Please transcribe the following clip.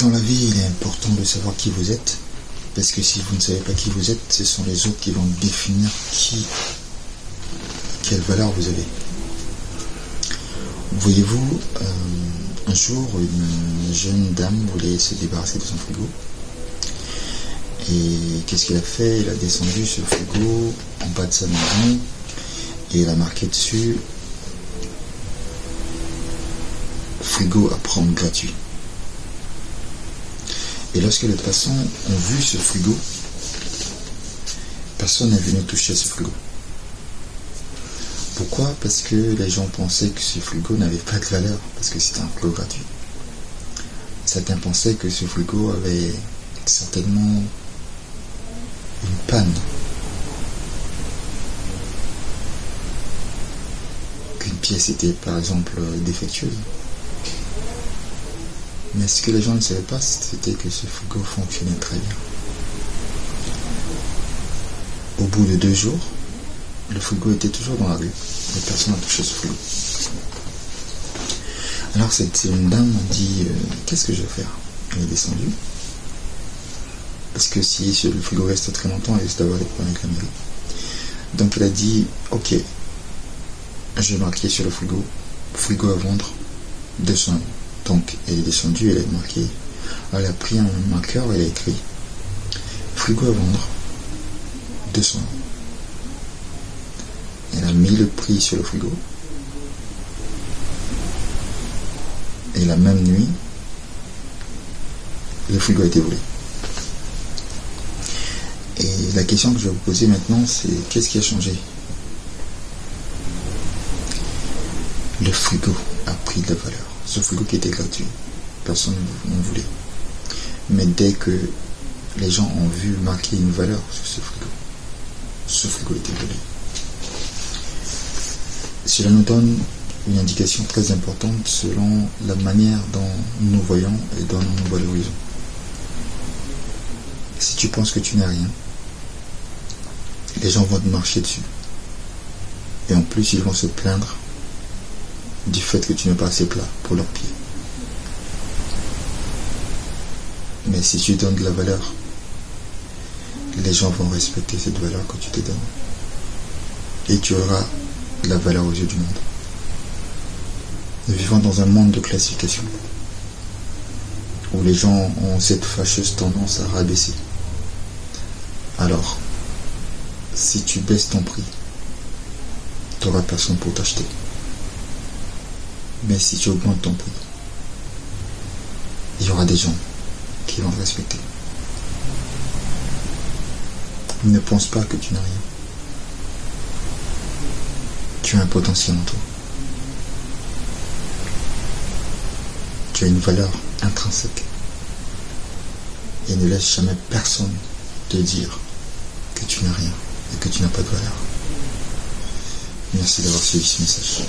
Dans la vie, il est important de savoir qui vous êtes, parce que si vous ne savez pas qui vous êtes, ce sont les autres qui vont définir quelle valeur vous avez. Voyez-vous, un jour, une jeune dame voulait se débarrasser de son frigo. Et qu'est-ce qu'elle a fait? Elle a descendu ce frigo en bas de sa maison et elle a marqué dessus frigo à prendre gratuit. Et lorsque les passants ont vu ce frigo, personne n'est venu toucher à ce frigo. Pourquoi? Parce que les gens pensaient que ce frigo n'avait pas de valeur, parce que c'était un frigo gratuit. Certains pensaient que ce frigo avait certainement une panne, qu'une pièce était par exemple défectueuse. Mais ce que les gens ne savaient pas, c'était que ce frigo fonctionnait très bien. Au bout de 2 jours, le frigo était toujours dans la rue et personne n'a touché ce frigo. Alors cette jeune dame a dit qu'est-ce que je vais faire? Elle est descendue. Parce que si le frigo reste très longtemps, elle risque d'avoir des problèmes avec la mairie. Donc elle a dit ok, je vais marquer sur le frigo à vendre 200 €. Donc elle est descendue, elle a marqué, elle a pris un marqueur, elle a écrit frigo à vendre 200 €. Elle a mis le prix sur le frigo. Et la même nuit, le frigo a été volé. Et la question que je vais vous poser maintenant, c'est qu'est-ce qui a changé? Le frigo a pris de la valeur. Ce frigo qui était gratuit, personne n'en voulait. Mais dès que les gens ont vu marquer une valeur sur ce frigo était volé. Cela nous donne une indication très importante selon la manière dont nous voyons et dont nous valorisons. Si tu penses que tu n'as rien, les gens vont te marcher dessus. Et en plus, ils vont se plaindre du fait que tu n'es pas assez plat pour leurs pieds. Mais si tu donnes de la valeur, les gens vont respecter cette valeur que tu te donnes. Et tu auras de la valeur aux yeux du monde. Nous vivons dans un monde de classification, où les gens ont cette fâcheuse tendance à rabaisser. Alors, si tu baisses ton prix, tu n'auras personne pour t'acheter. Mais si tu augmentes ton prix, il y aura des gens qui vont te respecter. Ne pense pas que tu n'as rien. Tu as un potentiel en toi. Tu as une valeur intrinsèque. Et ne laisse jamais personne te dire que tu n'as rien et que tu n'as pas de valeur. Merci d'avoir suivi ce message.